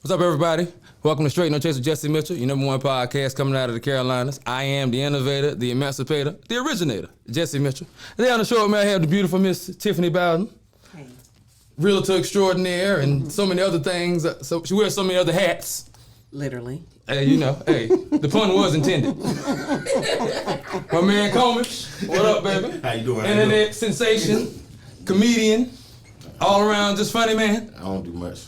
What's up, everybody? Welcome to Straight No Chase with Jesse Mitchell, your number one podcast coming out of the Carolinas. I am the innovator, the emancipator, the originator, Jesse Mitchell. Today on the show, man, I have the beautiful Miss Tiffany Bowden. Hey. Realtor extraordinaire and so many other things. So she wears so many other hats. Literally. Hey, the pun was intended. My man Comish, what up, baby? How you doing? Internet sensation, comedian, all around just funny man. I don't do much.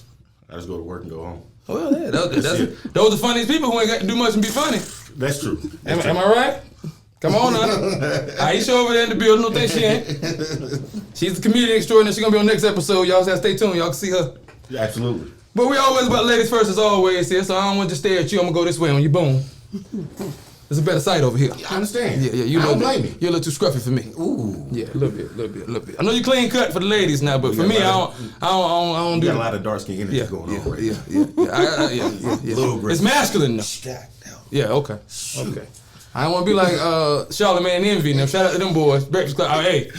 I just go to work and go home. Well, yeah, those are funniest people who ain't got to do much and be funny. That's true. Am I right? Come on now. Aisha over there in the building, don't think she ain't. She's the comedian extraordinaire. She's going to be on the next episode. Y'all just have to stay tuned. Y'all can see her. Yeah, absolutely. But we always about ladies first as always here, so I don't want to just stare at you. I'm going to go this way on you. Boom. There's a better sight over here. I understand. Yeah, you I don't blame me. You're a little too scruffy for me. Ooh. Yeah, a little bit. I know you clean cut for the ladies now, but for me, I don't do got that. a lot of dark skin energy going on right Yeah. Little gray. It's masculine though. Stacked out. Yeah, okay. I don't want to be like Charlamagne Envy now. Shout out to them boys. Breakfast Club. Oh, hey,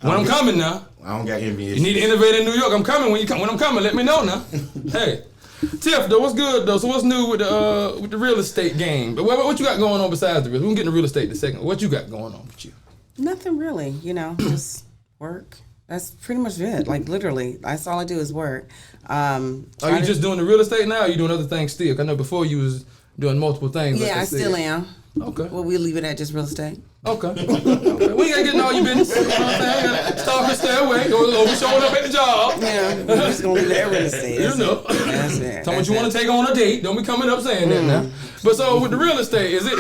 when I'm coming now. I don't got envy. You need to innovate in New York. I'm coming when you come. When I'm coming, let me know now. Hey, Tiff, though, what's good though? So what's new with the real estate game? But what you got going on besides the real? We can get into real estate in a second. What you got going on with you? Nothing really, just work. That's pretty much it. Like literally, that's all I do is work. Are you just doing the real estate now? Or are you doing other things still? I know before you was doing multiple things. Yeah, I still am. Okay. Well, we leave it at just real estate. Okay. We ain't gotta get in all your business. You know what I'm saying? Gotta stop and stay away. Go showing up at the job. Yeah, we're just gonna leave it at real estate. You know. That's it. Tell me what you want to take on a date. Don't be coming up saying that now. But so with the real estate, is it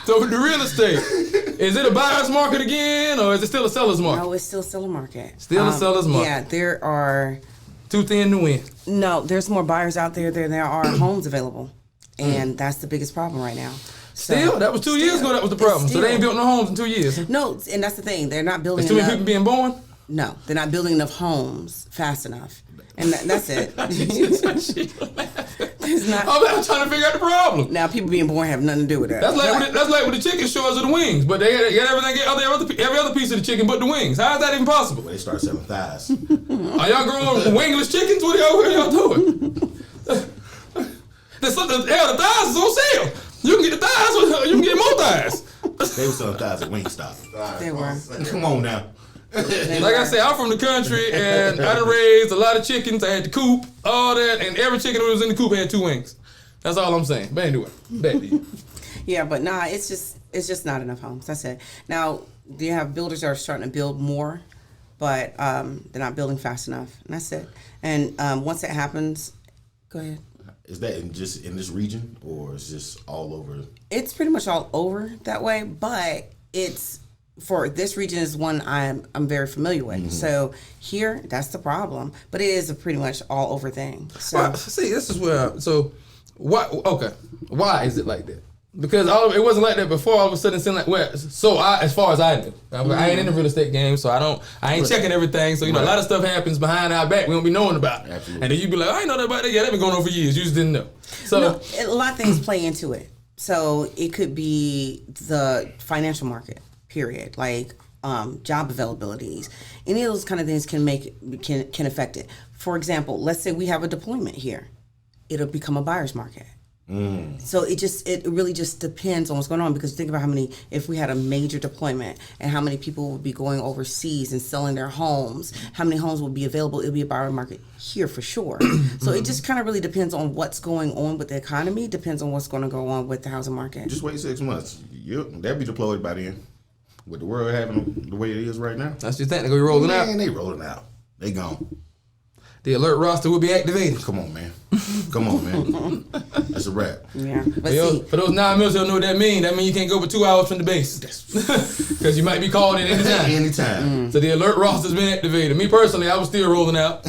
So with the real estate, is it a buyer's market again, or is it still a seller's market? No, it's still a seller market. Still a seller's market. Yeah, there are. Too thin to win. No, there's more buyers out there than there are homes available, and that's the biggest problem right now. Still, that was 2 years ago. That was the problem. So they ain't built no homes in 2 years. No, and that's the thing. They're not building. There's too many people being born. No, they're not building enough homes fast enough, and that's it. There's not. I'm trying to figure out the problem. Now, people being born have nothing to do with that. That's like with the chicken shores of the wings, but they got everything, every other piece of the chicken but the wings. How is that even possible? When they start selling thighs. Are y'all growing wingless chickens? What are y'all doing? The thighs is on sale. You can get the thighs, you can get more thighs. They were selling thighs at Wingstop. They were. Come on now. Like I said, I'm from the country, and I done raised a lot of chickens. I had the coop, all that, and every chicken that was in the coop had 2 wings. That's all I'm saying. But anyway, back to you. Yeah, but nah, it's just not enough homes. That's it. Now, you have builders that are starting to build more, but they're not building fast enough, and that's it. And once that happens, go ahead. Is that just in this region, or is this all over? It's pretty much all over that way, but it's for this region is one I'm very familiar with. Mm-hmm. So here, that's the problem, but it is a pretty much all over thing. So well, see, this is where. Why is it like that? Because it wasn't like that before. All of a sudden, it seemed like as far as I knew, I ain't in the real estate game, so I ain't checking everything. So a lot of stuff happens behind our back we don't be knowing about. Absolutely. And then you be like, I ain't know that about that. Yeah, that been going on for years. You just didn't know. So no, a lot of things play into it. So it could be the financial market, period, like job availabilities. Any of those kind of things can affect it. For example, let's say we have a deployment here, it'll become a buyer's market. So it really just depends on what's going on, because think about if we had a major deployment and how many people would be going overseas and selling their homes, how many homes would be available. It'll be a buyer market here for sure. So it just kind of really depends on what's going on with the economy, depends on what's going to go on with the housing market. Just wait 6 months. They'll be deployed by then. With the world having the way it is right now. That's your thing. They're going to be rolling out. Man, they rolling out. They gone. The alert roster will be activated. Come on, man. That's a wrap. Yeah. But for those 9 mils who don't know what that means, you can't go over 2 hours from the base. Because you might be called in anytime. Anytime. So the alert roster's been activated. Me personally, I was still rolling out.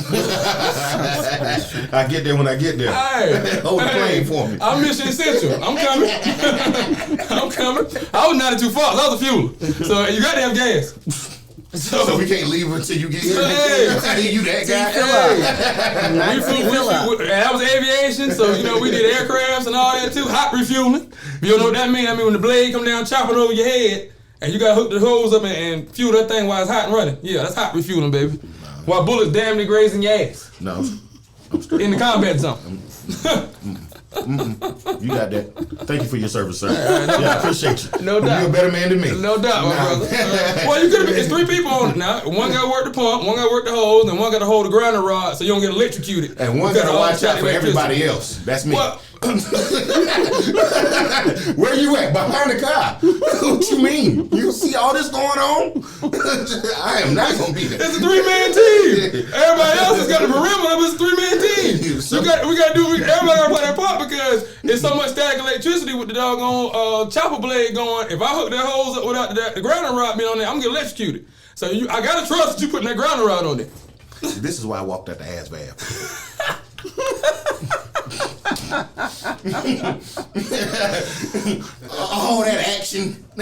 I get there when I get there. Hold the plane for me. I'm mission essential. I'm coming. I was 92 Fox. I was a fueler. So you got to have gas. So we can't leave until you get here. Hey, you that guy? That was aviation, so we did aircrafts and all that too. Hot refueling. You don't know what that means? When the blade come down chopping over your head, and you gotta hook the hose up and fuel that thing while it's hot and running. Yeah, that's hot refueling, baby. While bullets damn near grazing your ass. No, I'm straight. In the combat zone. You got that. Thank you for your service, sir. I appreciate you. No doubt. You're a better man than me. No doubt, my brother. Well, you could have. It's 3 people on it now. One got to work the pump, one got to work the hose, and one got to hold the grinding rod so you don't get electrocuted. And one got to watch out for everybody else. That's me. What? Where you at? Behind the car. What you mean? You see all this going on? I am not gonna be there. It's a 3-man team. Everybody else has got the perimeter, but it's a 3-man team. Everybody gotta play their part because it's so much static electricity with the doggone chopper blade going. If I hook that hose up without the grounding rod being on there, I'm gonna get electrocuted. So I gotta trust that you putting that grounding rod on there. This is why I walked out the ass bath. All that action. I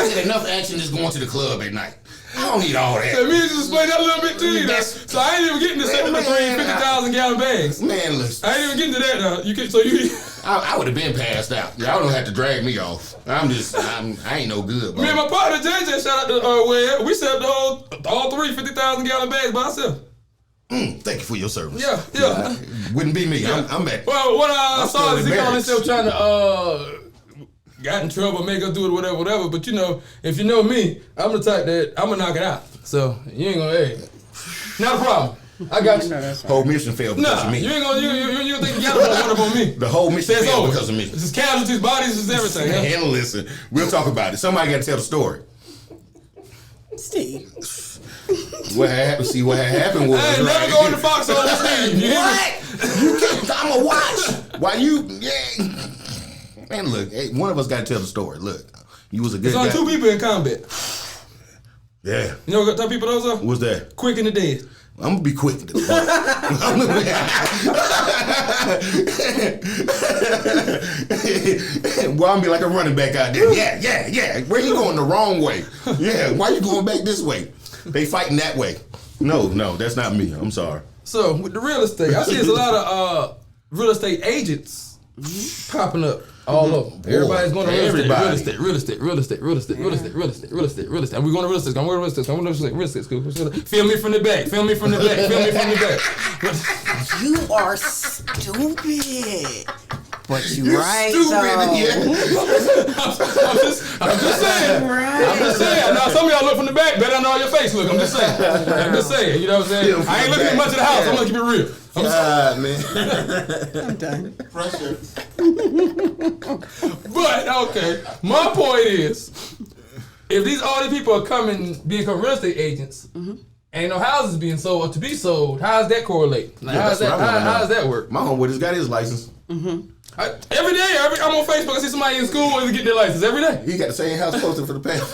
get enough action just going to the club at night. I don't need all that. So me just explain that a little bit to you. So I ain't even getting to 50,000 gallon bags. Man, listen. I ain't even getting to that now. I would have been passed out. Y'all don't have to drag me off. I ain't no good, bro. Me and my partner JJ, shout out to Webb. We set up all 3 50,000 gallon bags by ourselves. Thank you for your service. Yeah. Wouldn't be me. Yeah. I'm back. Well, what I saw is he called himself trying to got in trouble, make us do it, whatever. But if you know me, I'm the type that I'm gonna knock it out. So you ain't gonna. Hey, not a problem. I got you. Whole mission failed because of me. You ain't gonna. You think you got one up on me? The whole mission failed because of me. It's just casualties, bodies, it's everything. And listen, we'll talk about it. Somebody got to tell the story. Steve. What happened? See what happened was. I ain't never going to Foxhole with Steve. What? You can't. I'ma watch. Why you? Yeah. Man, look. Hey, one of us got to tell the story. Look, you was a good guy. There's only 2 people in combat. Yeah. You know what type of people those are? What's that? Quick and the dead. I'm gonna be quick. Well, I'm be like a running back out there. Yeah. Where you going the wrong way? Yeah, why you going back this way? They fighting that way. No, that's not me. I'm sorry. So with the real estate, I see there's a lot of real estate agents popping up all over. Everybody's going to real estate. And we're going to real estate. And we're going to real estate school. Feel me from the back. You are stupid. But you're right, stupid. though. Yeah. I'm just saying. Right. I'm just saying. Now, some of y'all look from the back better than how your face look. I'm just saying. You know what I'm saying? I ain't looking at much of the house. I'm going to keep it real. Man. I'm done. Pressure. But, okay. My point is, if all these people are become real estate agents, ain't no houses being sold or to be sold, how does that correlate? Like, how does that work? My homeboy just got his license. Every day, I'm on Facebook. I see somebody in school getting their license every day. He got the same house posted for the past.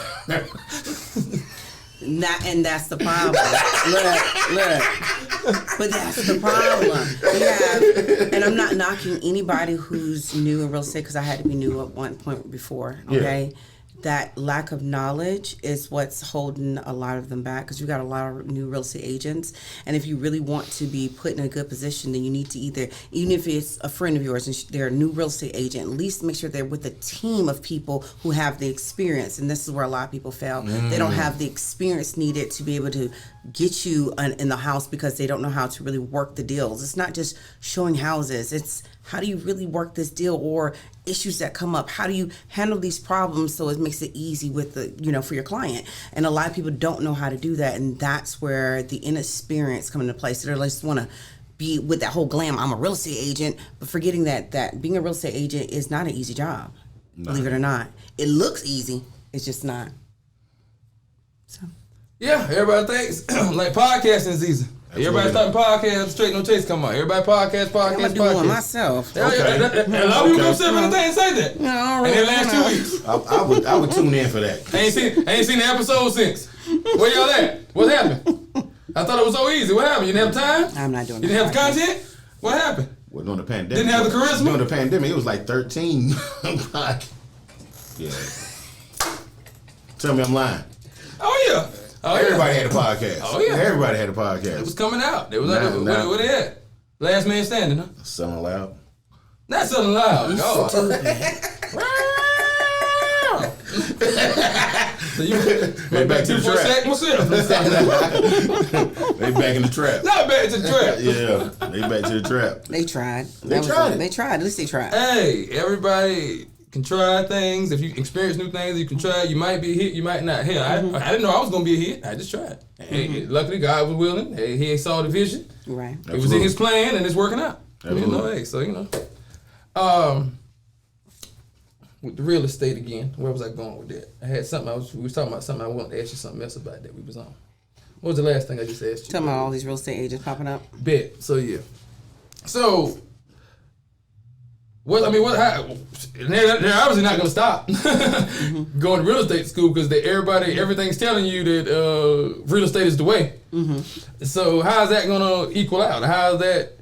And that's the problem. Look. But that's the problem. And I'm not knocking anybody who's new in real estate because I had to be new at one point before. Okay. Yeah. That lack of knowledge is what's holding a lot of them back because you got a lot of new real estate agents. And if you really want to be put in a good position, then you need to even if it's a friend of yours and they're a new real estate agent, at least make sure they're with a team of people who have the experience. And this is where a lot of people fail. They don't have the experience needed to be able to get you in the house because they don't know how to really work the deals. It's not just showing houses. It's how do you really work this deal or issues that come up? How do you handle these problems so it makes it easy with for your client? And a lot of people don't know how to do that, and that's where the inexperience come into play. So they just want to be with that whole glam. I'm a real estate agent, but forgetting that being a real estate agent is not an easy job. No. Believe it or not, it looks easy. It's just not. So. Yeah, everybody thinks like podcasting is easy. Everybody starting podcasts, Straight No Chase come on. Everybody podcast. I'm gonna do one myself. Okay. And a lot of people come sit and say that. No, and then last 2 weeks. I would tune in for that. Ain't seen the episode since. Where y'all at? What happened? I thought it was so easy. What happened? You didn't have time? I'm not doing You didn't have the content? What happened? Well, during the pandemic. Didn't have the charisma? During the pandemic, it was like 13 Yeah. Tell me I'm lying. Oh, yeah. Everybody had a podcast. Oh, yeah. Everybody had a podcast. It was coming out. It was what they had? Last Man Standing, huh? Selling loud. Not selling loud. No. So you They back to the trap. myself. They back in the trap. Not back to the trap. Yeah, they back to the trap. They tried. They tried. They tried. At least they tried. Hey, everybody can try things. If you experience new things, you can try. You might be a hit, you might not. Hell, I didn't know I was gonna be a hit. I just tried. Hey, luckily, God was willing. Hey, He saw the vision. Right. It was in His plan, and it's working out. Absolutely. Hey, so with the real estate again, where was I going with that? I had something. We was talking about something. I wanted to ask you something else about that we was on. What was the last thing I just asked you? Talking about all these real estate agents popping up. Bet. So yeah. So. Well, I mean, they're obviously not going to stop going to real estate school because everything's telling you that real estate is the way. Mm-hmm. So how's that going to equal out? How's that?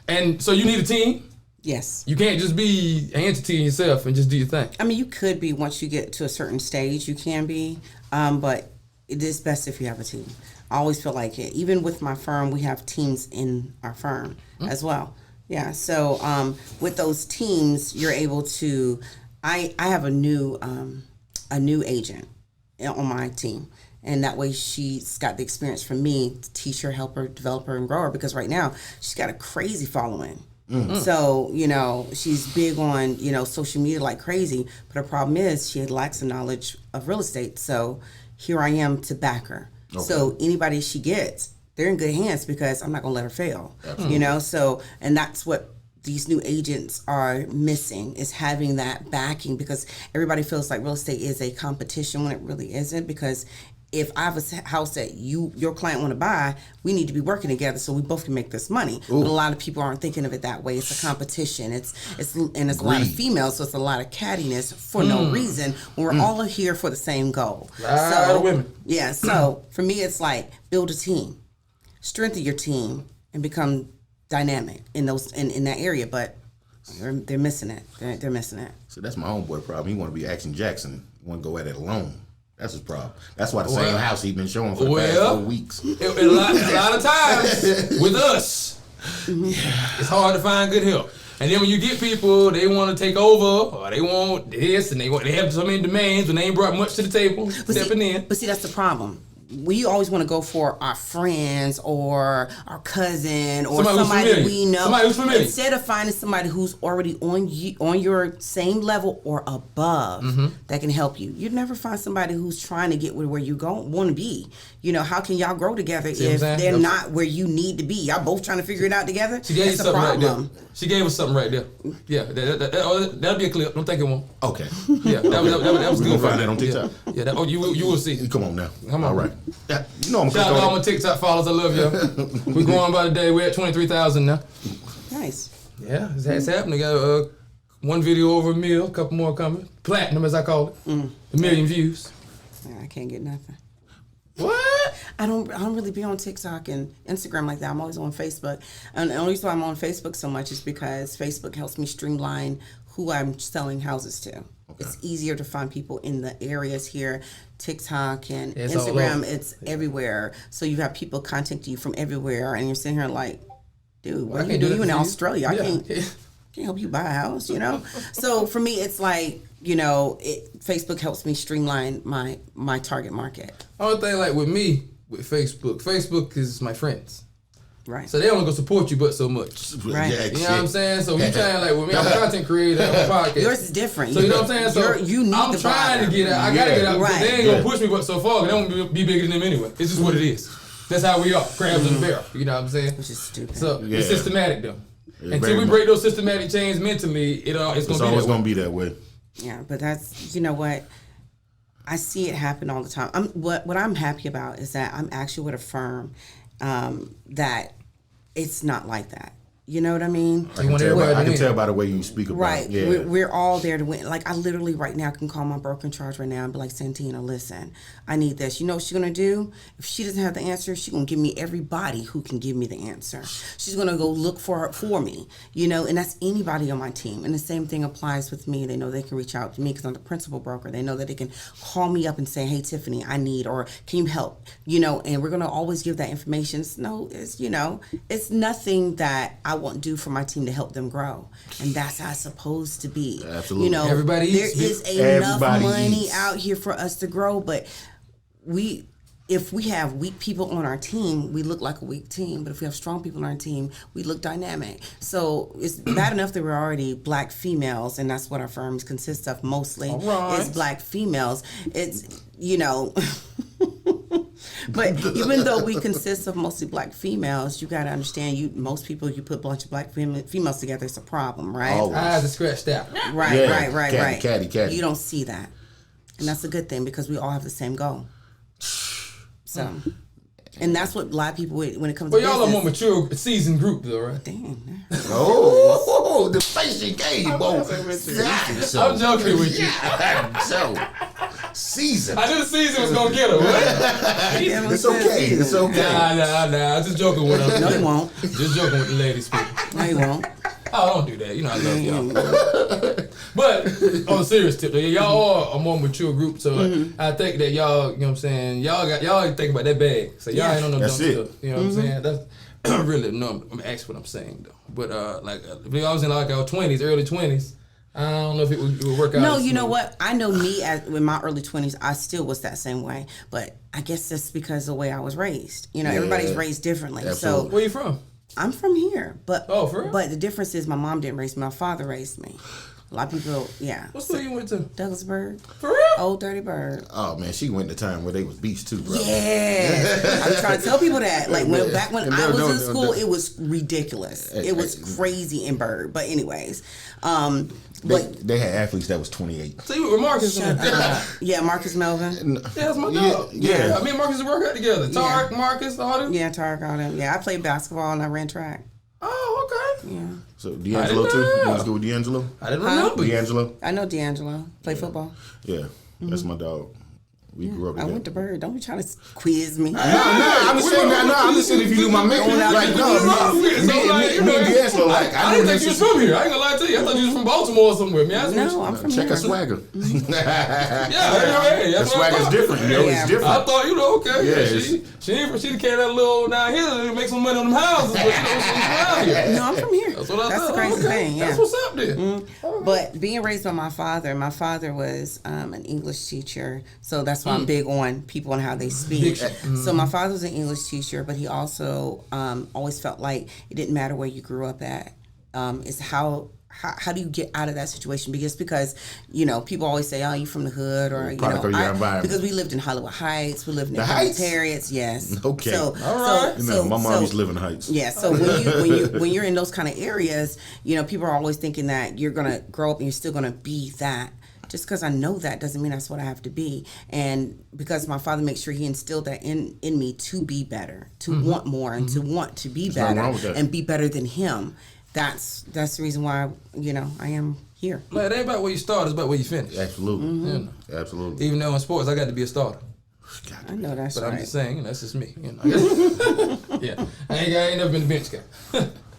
And so you need a team. Yes. You can't just be an entity in yourself and just do your thing. I mean, you could be once you get to a certain stage. You can be, but it is best if you have a team. I always feel like it. Even with my firm, we have teams in our firm as well. Yeah, so with those teams, you're able to. I have a new agent on my team, and that way she's got the experience from me to teach her, help her, develop her, and grow her. Because right now she's got a crazy following. Mm-hmm. So she's big on social media like crazy. But her problem is she lacks the knowledge of real estate. So here I am to back her. Okay. So anybody she gets, they're in good hands because I'm not going to let her fail. Absolutely. So, and that's what these new agents are missing is having that backing because everybody feels like real estate is a competition when it really isn't because if I have a house that your client want to buy, we need to be working together so we both can make this money. Ooh. But a lot of people aren't thinking of it that way. It's a competition. It's a lot of females, so it's a lot of cattiness for no reason when we're all here for the same goal. So women. Yeah, so for me it's like build a team. Strengthen your team and become dynamic in that area, but they're missing it. They're missing it. So that's my homeboy problem. He want to be Action Jackson. He want to go at it alone. That's his problem. That's why the same house he been showing for the past 4 weeks. A lot of times with us, it's hard to find good help. And then when you get people, they want to take over, or they want this, and they have so many demands when they ain't brought much to the table, stepping in. But see, that's the problem. We always want to go for our friends or our cousin or somebody we know. Somebody who's familiar. Instead of finding somebody who's already on your same level or above that can help you. You'd never find somebody who's trying to get where you want to be. How can y'all grow together if they're not where you need to be? Y'all both trying to figure it out together? She gave you something right there. She gave us something right there. Yeah, that'll be a clip. Don't think it won't. Okay. Yeah, that was good. You'll find that on TikTok? Yeah, you will see. Come on now. Come on. All right. Yeah, I'm shout out to all my TikTok followers. I love y'all. We're going by the day. We're at 23,000 now. Nice. Yeah, it's happening. Got one video over 1 million, a couple more coming. Platinum, as I call it. 1 million views. I can't get nothing. What? I don't really be on TikTok and Instagram like that. I'm always on Facebook. And the only reason why I'm on Facebook so much is because Facebook helps me streamline who I'm selling houses to. Okay. It's easier to find people in the areas here. TikTok and Instagram, it's everywhere. So you have people contacting you from everywhere, and you're sitting here like, dude, what are you doing? You in Australia? I can't help you buy a house, So for me, it's like, Facebook helps me streamline my target market. Only thing like with me, with Facebook is my friends. Right. So they only gonna support you but so much. Right. You know what I'm saying? So you trying like with me, I'm a content creator, I'm a podcast. Yours is different. So you know what I'm saying? So I'm trying to get out. I gotta get out. Right. They ain't gonna push me but so far. They won't be bigger than them anyway. It's just what it is. That's how we are. Crabs in the barrel. You know what I'm saying? Which is stupid. So it's systematic though. Until we break those systematic chains mentally, it's always gonna be that way. Yeah, but that's what I see it happen all the time. What I'm happy about is that I'm actually with a firm that it's not like that. You know what I mean? I can tell by the way you speak about it. Right. Yeah. We're all there to win. Like, I literally right now can call my broker in charge right now and be like, Santina, listen, I need this. You know what she's going to do? If she doesn't have the answer, she's going to give me everybody who can give me the answer. She's going to go look for me, and that's anybody on my team. And the same thing applies with me. They know they can reach out to me because I'm the principal broker. They know that they can call me up and say, hey, Tiffany, I need, or can you help? And we're going to always give that information. It's nothing that I want to do for my team to help them grow, and that's how it's supposed to be. Absolutely. You know, Everybody eats. there is enough money out here for us to grow, but if we have weak people on our team, we look like a weak team. But if we have strong people on our team, we look dynamic. So it's bad enough that we're already black females, and that's what our firms consist of mostly. Right. Is black females. It's, you know. But even though we consist of mostly black females, you got to understand, most people, you put a bunch of black females together, it's a problem, right? Always. I had to scratch that. Right. Caddy. You don't see that. And that's a good thing because we all have the same goal. So, and that's what a lot of people, when it comes to y'all business. are more mature, seasoned group though, right? Damn. Oh, the face you gave, boy. I'm joking with you. So, season. I knew the season was gonna get her. Right? It's okay. It's okay. Nah. I'm just joking with her. No, he won't. Just joking with the ladies. People. No, he won't. Oh, don't do that. You know I love y'all. But on a serious tip, y'all are a more mature group, so I think that y'all, you know what I'm saying, y'all think about that bag. So y'all ain't on no dumb stuff. You know what I'm saying? That's really no. I'm actually what I'm saying though. But like if I was in like our 20s, early 20s, I don't know if it would work out. No, you know what? I know me in my early 20s, I still was that same way. But I guess that's because of the way I was raised. You know, everybody's raised differently. Absolutely. So where you from? I'm from here, but for real? But the difference is my mom didn't raise me. My father raised me. A lot of people, What school you went to? Douglasburg. For real? Old Dirty Bird. Oh man, she went to time where they was beach too, bro. Yeah, I'm trying to tell people that. Like back when I was in school, it was ridiculous. It was crazy in Bird. But anyways, they had athletes that was 28. So you were with Marcus? Yeah, Marcus Melvin. Yeah, that's my dog. Yeah. Me and Marcus work out together. Tarek, Marcus, all them. Yeah, Tarek, all them. Yeah, I played basketball and I ran track. Oh, okay. Yeah. So D'Angelo too? You want to go with D'Angelo? I didn't remember. D'Angelo? I know D'Angelo. Play football. Yeah, that's my dog. We grew up I together. went to Bird. Don't be trying to quiz me. No, I'm just saying that. No, I'm just saying if you knew my man. Like, no, me and D'Angelo, like, I didn't think you was from here. I ain't gonna lie to you. I thought you was from Baltimore or somewhere. No, I'm from Check here. her swagger. Yeah, The swagger's different, you know, it's different. I thought, okay. Yeah, she the cat that little down here to make some money on them houses, but she's around here. No, I'm from here. That's what I thought. That's the crazy thing, yeah. That's what's up there. But being raised by my father was an English teacher, so that's why I'm big on people and how they speak. So my father was an English teacher, but he also always felt like it didn't matter where you grew up at. It's how do you get out of that situation? Because people always say, "Oh, you from the hood," or because we lived in Hollywood Heights, we lived in the Heights. Yes. Okay. So, all right. My mom used to live in the Heights. Yeah. So when you're in those kind of areas, people are always thinking that you're gonna grow up and you're still gonna be that. Just because I know that doesn't mean that's what I have to be. And because my father makes sure he instilled that in me to be better, to want more, and to want to be better and be better than him. That's the reason why I am here. Like, it ain't about where you start; it's about where you finish. Absolutely, absolutely. Even though in sports, I got to be a starter. I know that's but right. I'm just saying, that's just me. Yeah, I ain't never been a bench guy.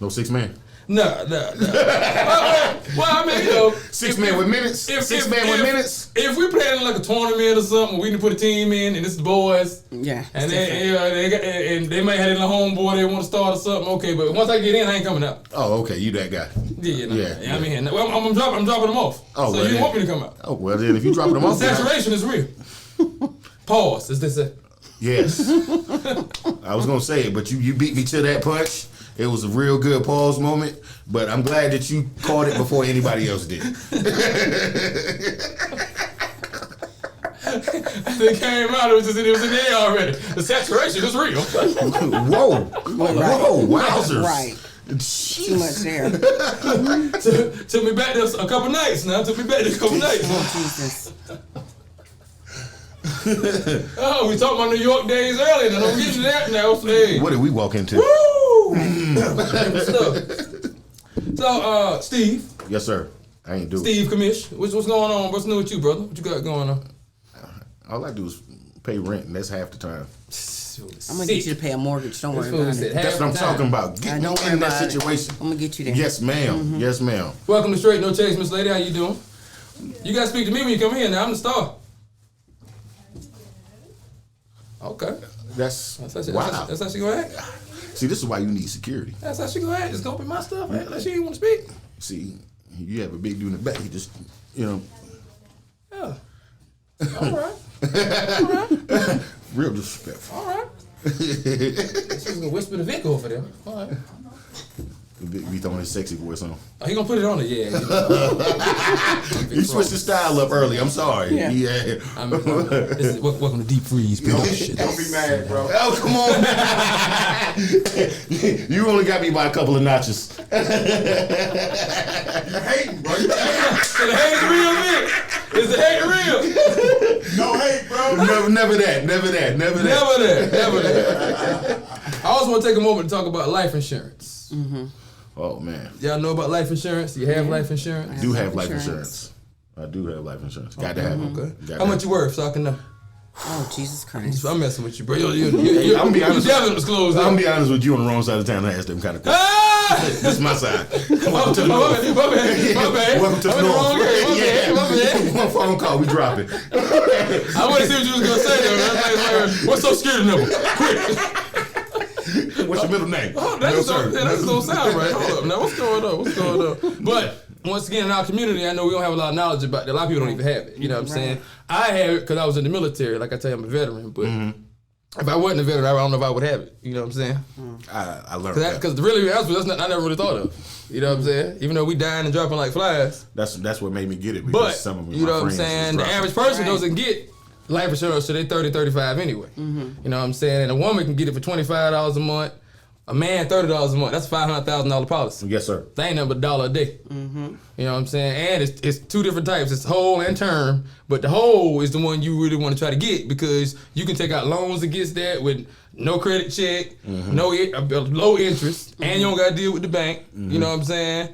No 6 man. No. Well, I mean, 6 man with minutes. 6 man with minutes. If we playing in like a tournament or something, we can put a team in, and it's the boys. Yeah. And they might have it in a homeboy. They want to start or something. Okay, but once I get in, I ain't coming out. Oh, okay, you that guy. Yeah. I mean, I'm dropping them off. Oh, so you want me to come out? Oh well, then if you dropping them off, saturation is real. Pause, as they say. Yes. I was gonna say it, but you beat me to that punch. It was a real good pause moment, but I'm glad that you caught it before anybody else did. They came out, it was in the air already. The saturation is real. Whoa, wowzers. Right. Jeez. Too much there. Took me back there a couple nights now. Oh, Jesus. Oh, we talked about New York days earlier. Now don't get to that now. Hey. What did we walk into? Woo! So, Steve. Yes, sir. I ain't do Steve Commish. What's going on? What's new with you, brother? What you got going on? All I do is pay rent, and that's half the time. I'm gonna get you to pay a mortgage. Don't worry about it. That's what I'm talking about. Get me in that situation. I'm gonna get you there. Yes, ma'am. Yes, ma'am. Welcome to Straight No Chase, Miss Lady. How you doing? You gotta speak to me when you come here. Now I'm the star. Okay. That's That's wow. how she gonna act. See, this is why you need security. That's how she go ahead. Just go open my stuff. Unless she ain't want to speak. See, you have a big dude in the back. He just, Yeah. All right. All right. real disrespectful. All right. She's gonna whisper the Vic over there. All right. Be throwing his sexy voice on. Oh, he gonna put it on it, yeah. You switched the style up early. I'm sorry. Yeah. Welcome to Deep Freeze production. Don't be mad, bro. Oh, come on, man. You only got me by a couple of notches. You're hating, bro. So the hate is real, man. Is the hate real? No hate, bro. Never that. I also want to take a moment to talk about life insurance. Mm-hmm. Oh, man. Y'all know about life insurance? You have life insurance? I do have life insurance. I do have life insurance. Got to have it. Okay. How much you worth so I can know? Oh, Jesus Christ. I'm messing with you, bro. You I'm gonna be honest. Disclosed. I'm gonna be honest with you on the wrong side of town to ask them kind of questions. This is my side. Welcome to the north. My bad. Welcome to the I'm in the wrong north. game. My bad. One phone call, we drop it. I want to see what you was gonna say though. What's so scary number? Quick. What's your middle name? Oh, that don't sound right. Hold up. Now what's going on? But once again, in our community, I know we don't have a lot of knowledge about it. A lot of people don't even have it. You know what I'm saying? I have it because I was in the military. Like I tell you, I'm a veteran. But if I wasn't a veteran, I don't know if I would have it. You know what I'm saying? I learned that. Because really, that's not, I never really thought of. You know what I'm saying? Even though we dying and dropping like flies. That's what made me get it. But, some of you know what I'm saying? The average person doesn't get life insurance, so they 30, 35 anyway. You know what I'm saying? And a woman can get it for $25 a month. A man, $30 a month. That's a $500,000 policy. Yes, sir. That ain't nothing but $1 a day. You know what I'm saying? And it's two different types. It's whole and term. But the whole is the one you really want to try to get because you can take out loans against that with no credit check, no low interest, and you don't got to deal with the bank. You know what I'm saying?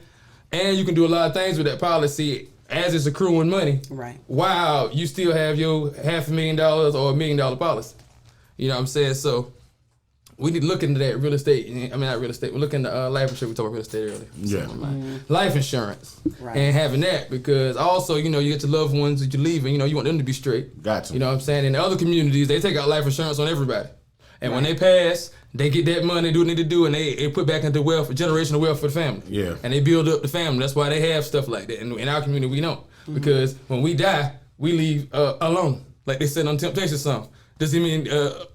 And you can do a lot of things with that policy as it's accruing money. Right. While you still have your $500,000 or $1 million policy. You know what I'm saying? So we need to look into that real estate. I mean, not real estate. We're looking at life insurance. We talked about real estate earlier. Yeah. Life insurance. Right. And having that because also, you know, you get your loved ones that you're leaving. You know, you want them to be straight. Gotcha. You know what I'm saying? In other communities, they take out life insurance on everybody. And when they pass, they get that money, do what they need to do, and they put back into wealth, generational wealth for the family. Yeah. And they build up the family. That's why they have stuff like that. And in our community, we don't. Because when we die, we leave alone. Like they said on Temptation song. Does he mean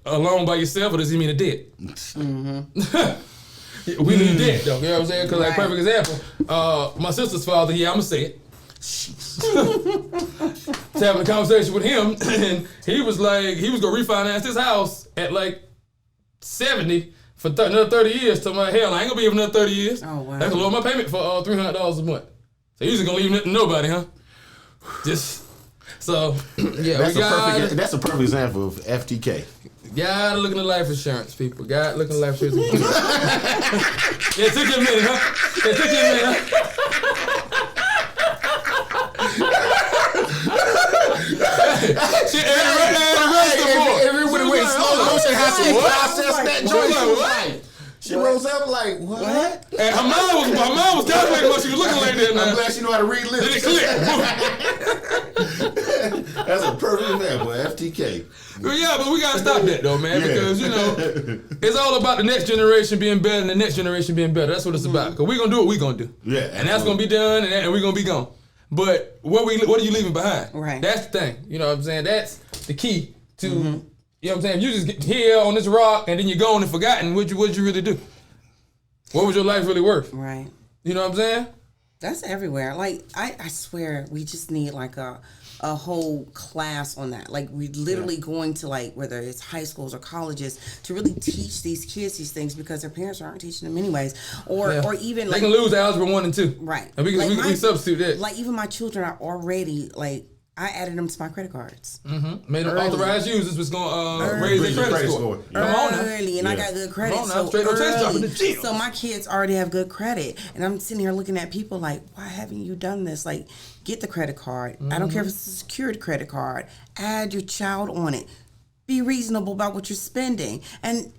alone by yourself or does he mean a dead? We leave dead though, you know what I'm saying? Because like perfect example, my sister's father, I'm gonna say it. Was having a conversation with him and he was like, he was gonna refinance his house at like 70 for another 30 years. So my hell, I ain't gonna be here for another 30 years. Oh wow. That's gonna lower my payment for $300 a month. So you just gonna leave nothing to nobody, huh? Just so yeah, that's a perfect example of FTK. Gotta look into life insurance, people. Gotta look into life insurance. Yeah, it took you a minute, huh? Everybody went slow motion has to process that joint. She rose up like, what? And her mind was calculating what she was looking like that now. I'm glad she know how to read lips. Did it click? That's a perfect example, FTK. Yeah, but we gotta stop that though, man, because you know it's all about the next generation being better and the next generation being better. That's what it's about. Because we gonna do what we gonna do. Yeah, and that's gonna be done, and we gonna be gone. But what are you leaving behind? Right. That's the thing. You know what I'm saying? That's the key to. You know what I'm saying? If you just get here on this rock and then you're gone and forgotten, what'd you really do? What was your life really worth? Right. You know what I'm saying? That's everywhere. Like I swear we just need like a whole class on that. Like we literally going to like whether it's high schools or colleges to really teach these kids these things because their parents aren't teaching them anyways. Or even they like can lose algebra 1 and 2. Right. And we substitute that. Like even my children are already like I added them to my credit cards. Made them authorized users was gonna raise their credit score. Come on now. Early, and I got good credit. Come on now, straight no chase dropping the gym. So my kids already have good credit, and I'm sitting here looking at people like, why haven't you done this? Like, get the credit card. I don't care if it's a secured credit card. Add your child on it. be reasonable about what you're spending, and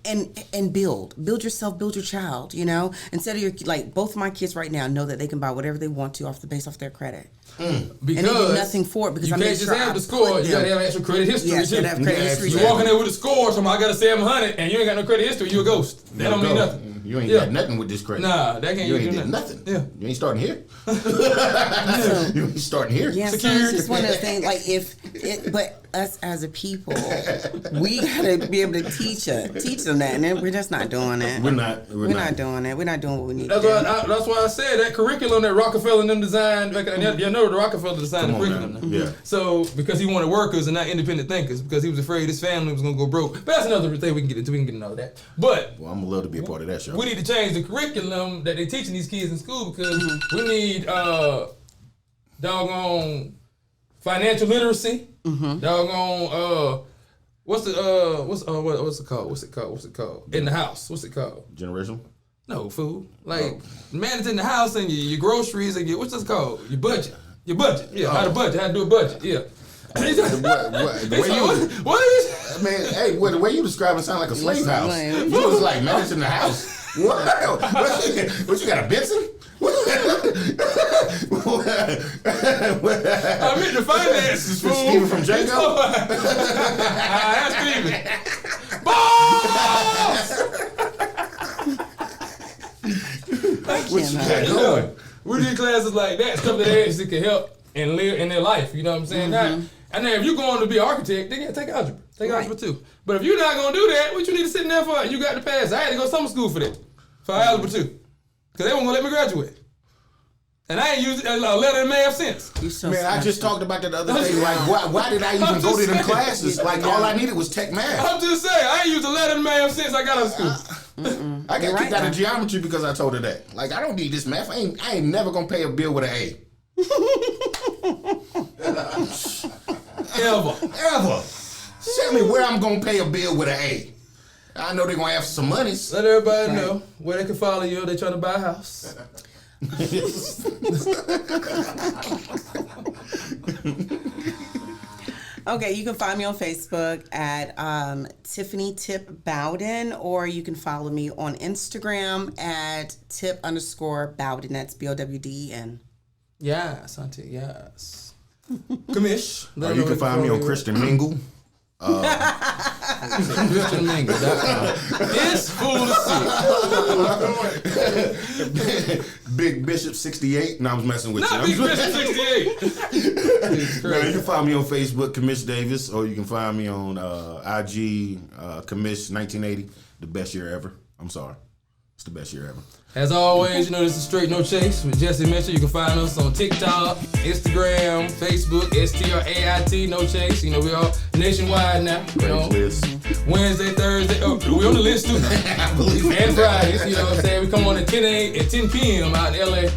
build yourself, build your child. You know, instead of your like both my kids right now know that they can buy whatever they want to based off their credit. Because and they get nothing for it because you I can't made just sure have I the score. put You gotta them- have actual credit history. Yes, you too. gotta have credit history. You walk in there with a score, so I got a 700, and you ain't got no credit history. You a ghost. That don't mean nothing. You ain't got nothing with this credit. Nah, that can't. You ain't do did nothing. Yeah. You ain't starting here. You ain't starting here. Yeah, so it's just one of the things. Like but us as a people, we gotta be able to teach them that, and then we're just not doing it. We're not doing it. We're not doing what we need. That's why I said that curriculum that Rockefeller and them designed. You know, the Rockefeller designed the curriculum. Yeah. So because he wanted workers and not independent thinkers, because he was afraid his family was gonna go broke. But that's another thing we can get into. We can get into all that. But well, I'm gonna love to be a part of that show. we need to change the curriculum that they're teaching these kids in school because we need doggone financial literacy. Doggone what's it called? In the house. What's it called? Generational? No, fool. Like man is in the house and your groceries and what's this called? Your budget. Yeah, how to budget, how to do a budget. Yeah. What is? Man, hey, the way you describe it sound like a slave house. You was like managing the house. What you got a Benson? I'm in the finances, fool. Steven from Django? That's Steven. Boss! What you got going? We need classes like that, stuff that actually can help and live in their life. You know what I'm saying? And then if you're going to be an architect, then take algebra. Take algebra too. But if you're not going to do that, what you need to sit in there for? You got to pass. I had to go to summer school for that. For algebra too. Because they weren't going to let me graduate. And I ain't used a letter in math since. Man, I just talked about that the other day. Like, why did I even go to them classes? Like, all I needed was tech math. I'm just saying, I ain't used a letter in math since I got out of school. I got kicked out of geometry because I told her that. Like, I don't need this math. I ain't never gonna pay a bill with an A. Ever. Tell me where I'm gonna pay a bill with an A. I know they're gonna have some monies. Let everybody know where they can follow you if they're trying to buy a house. Okay, you can find me on Facebook at Tiffany Tip Bowden, or you can follow me on Instagram at Tip_Bowden. That's BOWDEN. Yes, auntie, yes. Commish. Or you can find me on Christian Mingle. ChristianMingle.com. It's fool to see. Big Bishop 68. No, I was messing with Not you. Big Bishop 68. No, you can find me on Facebook, Commish Davis, or you can find me on IG, Commish 1980. The best year ever. I'm sorry. It's the best year ever. As always, you know, this is Straight No Chase with Jesse Mitchell. You can find us on TikTok, Instagram, Facebook, STRAIT, No Chase. You know, we all nationwide now. You know, Wednesday, Thursday. Oh, we on the list too. I believe And Fridays, you know what I'm saying? We come on at 10 p.m. out in LA.